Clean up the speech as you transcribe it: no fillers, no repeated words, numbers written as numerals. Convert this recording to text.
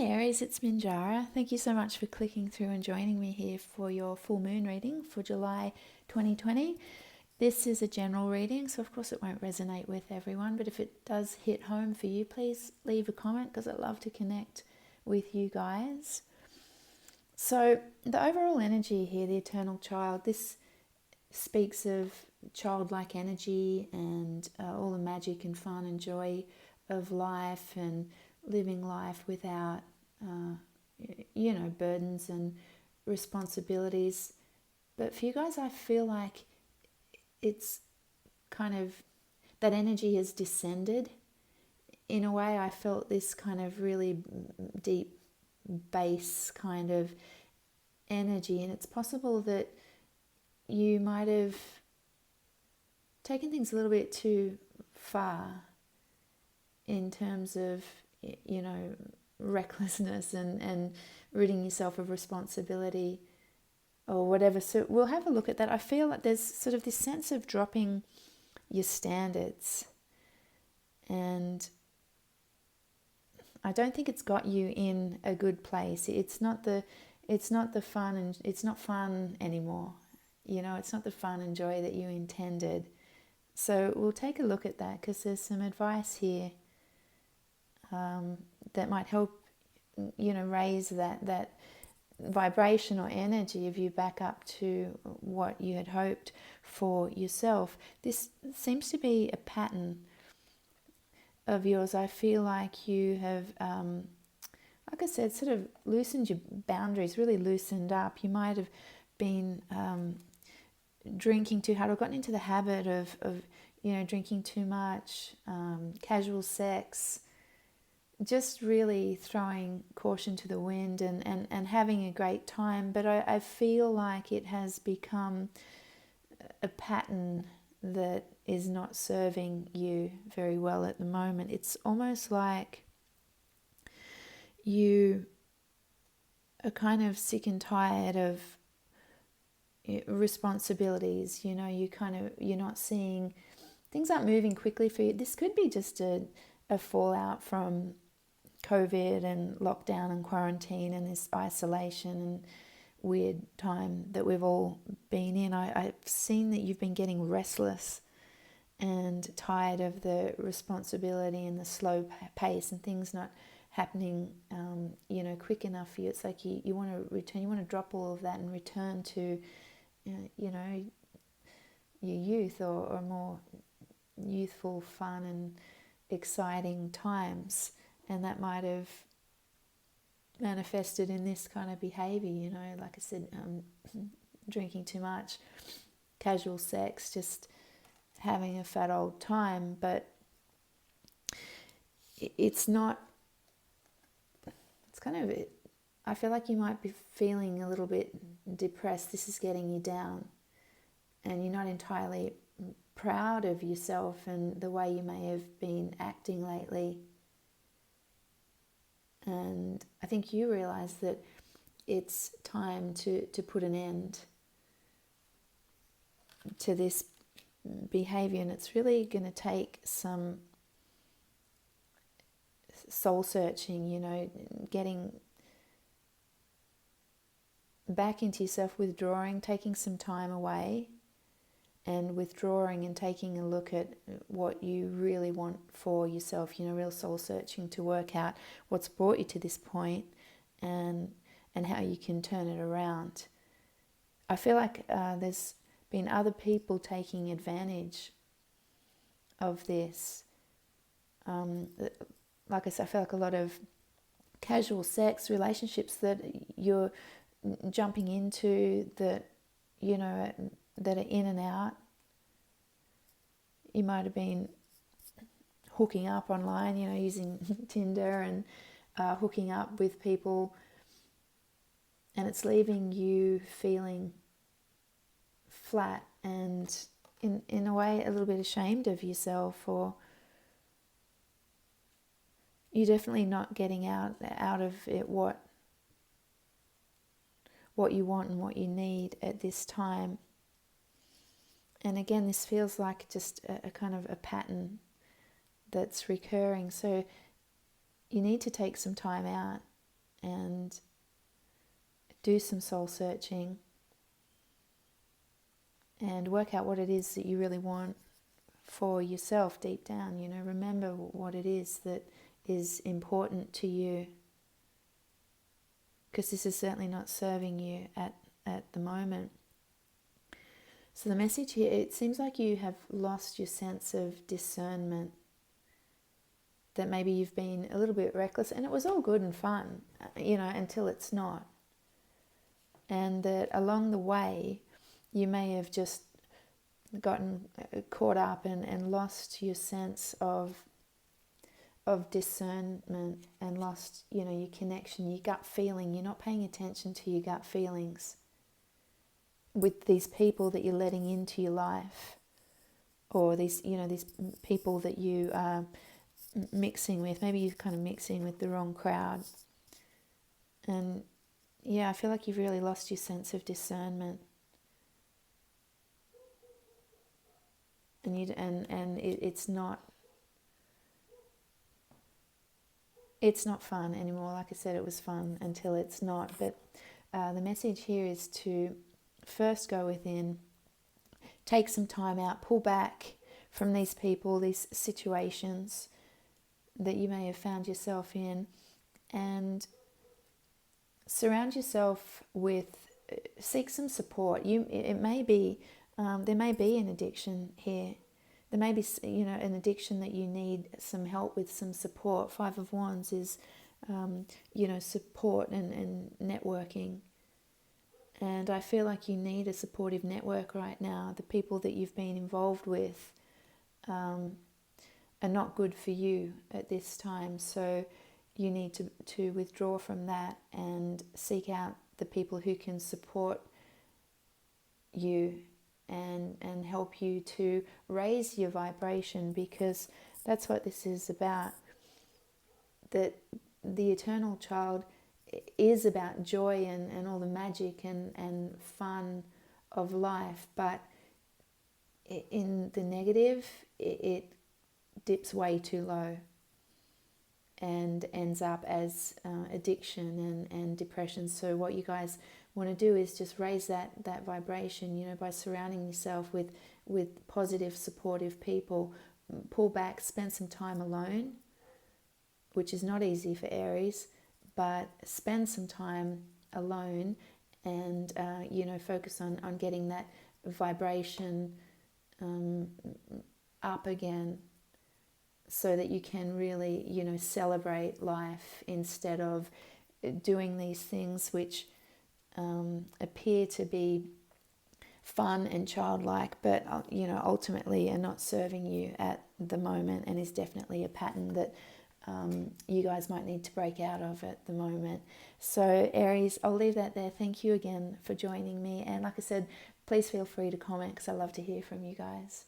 Hi Aries, it's Minjara. Thank you so much for clicking through and joining me here for your full moon reading for July 2020. This is a general reading, so of course it won't resonate with everyone, but if it does hit home for you, please leave a comment because I'd love to connect with you guys. So the overall energy here, the eternal child, this speaks of childlike energy and all the magic and fun and joy of life and living life without, burdens and responsibilities. But for you guys, I feel like it's kind of, that energy has descended. In a way, I felt this kind of really deep bass kind of energy, and it's possible that you might have taken things a little bit too far in terms of, recklessness and ridding yourself of responsibility or whatever. So we'll have a look at that. I feel like there's sort of this sense of dropping your standards, and I don't think it's got you in a good place. It's not the fun, and it's not fun anymore. It's not the fun and joy that you intended. So we'll take a look at that because there's some advice here that might help, raise that vibration or energy of you back up to what you had hoped for yourself. This seems to be a pattern of yours. I feel like you have, like I said, sort of loosened your boundaries, really loosened up. You might have been drinking too hard or gotten into the habit of drinking too much, casual sex, just really throwing caution to the wind and having a great time. But I feel like it has become a pattern that is not serving you very well at the moment. It's almost like you are kind of sick and tired of responsibilities. You're not seeing, things aren't moving quickly for you. This could be just a fallout from COVID and lockdown and quarantine and this isolation and weird time that we've all been in. I've seen that you've been getting restless and tired of the responsibility and the slow pace and things not happening, quick enough for you. It's like you want to return, you want to drop all of that and return to, your youth or more youthful, fun and exciting times. And that might have manifested in this kind of behavior, like I said, drinking too much, casual sex, just having a fat old time. But it's not, it's kind of, I feel like you might be feeling a little bit depressed. This is getting you down and you're not entirely proud of yourself and the way you may have been acting lately. And I think you realize that it's time to put an end to this behavior, and it's really going to take some soul searching, getting back into yourself, withdrawing, taking some time away and withdrawing and taking a look at what you really want for yourself, real soul searching to work out what's brought you to this point and how you can turn it around. I feel like there's been other people taking advantage of this. Like I said, I feel like a lot of casual sex relationships that you're jumping into that, that are in and out. You might have been hooking up online, using Tinder and hooking up with people, and it's leaving you feeling flat and in a way a little bit ashamed of yourself, or you're definitely not getting out of it what you want and what you need at this time. And again, this feels like just a kind of a pattern that's recurring. So you need to take some time out and do some soul searching and work out what it is that you really want for yourself deep down. Remember what it is that is important to you, because this is certainly not serving you at the moment. So the message here, it seems like you have lost your sense of discernment, that maybe you've been a little bit reckless, and it was all good and fun, until it's not. And that along the way, you may have just gotten caught up and lost your sense of discernment, and lost, your connection, your gut feeling. You're not paying attention to your gut feelings with these people that you're letting into your life, or these people that you are mixing with. Maybe you're kind of mixing with the wrong crowd. And yeah, I feel like you've really lost your sense of discernment. And it's not fun anymore. Like I said, it was fun until it's not. But the message here is to first go within, take some time out, pull back from these people, these situations that you may have found yourself in, and surround yourself with, seek some support. It may be, there may be an addiction here. There may be, an addiction that you need some help with, some support. Five of Wands is, support and networking. And I feel like you need a supportive network right now. The people that you've been involved with are not good for you at this time. So you need to withdraw from that and seek out the people who can support you and help you to raise your vibration, because that's what this is about. That the eternal child is about joy and all the magic and fun of life, but in the negative, it dips way too low and ends up as addiction and depression. So what you guys want to do is just raise that vibration, by surrounding yourself with positive, supportive people. Pull back, spend some time alone, which is not easy for Aries, but spend some time alone and, focus on getting that vibration up again, so that you can really, celebrate life instead of doing these things which appear to be fun and childlike, but, ultimately are not serving you at the moment, and is definitely a pattern that you guys might need to break out of at the moment. So Aries, I'll leave that there. Thank you again for joining me. And like I said, please feel free to comment, because I love to hear from you guys.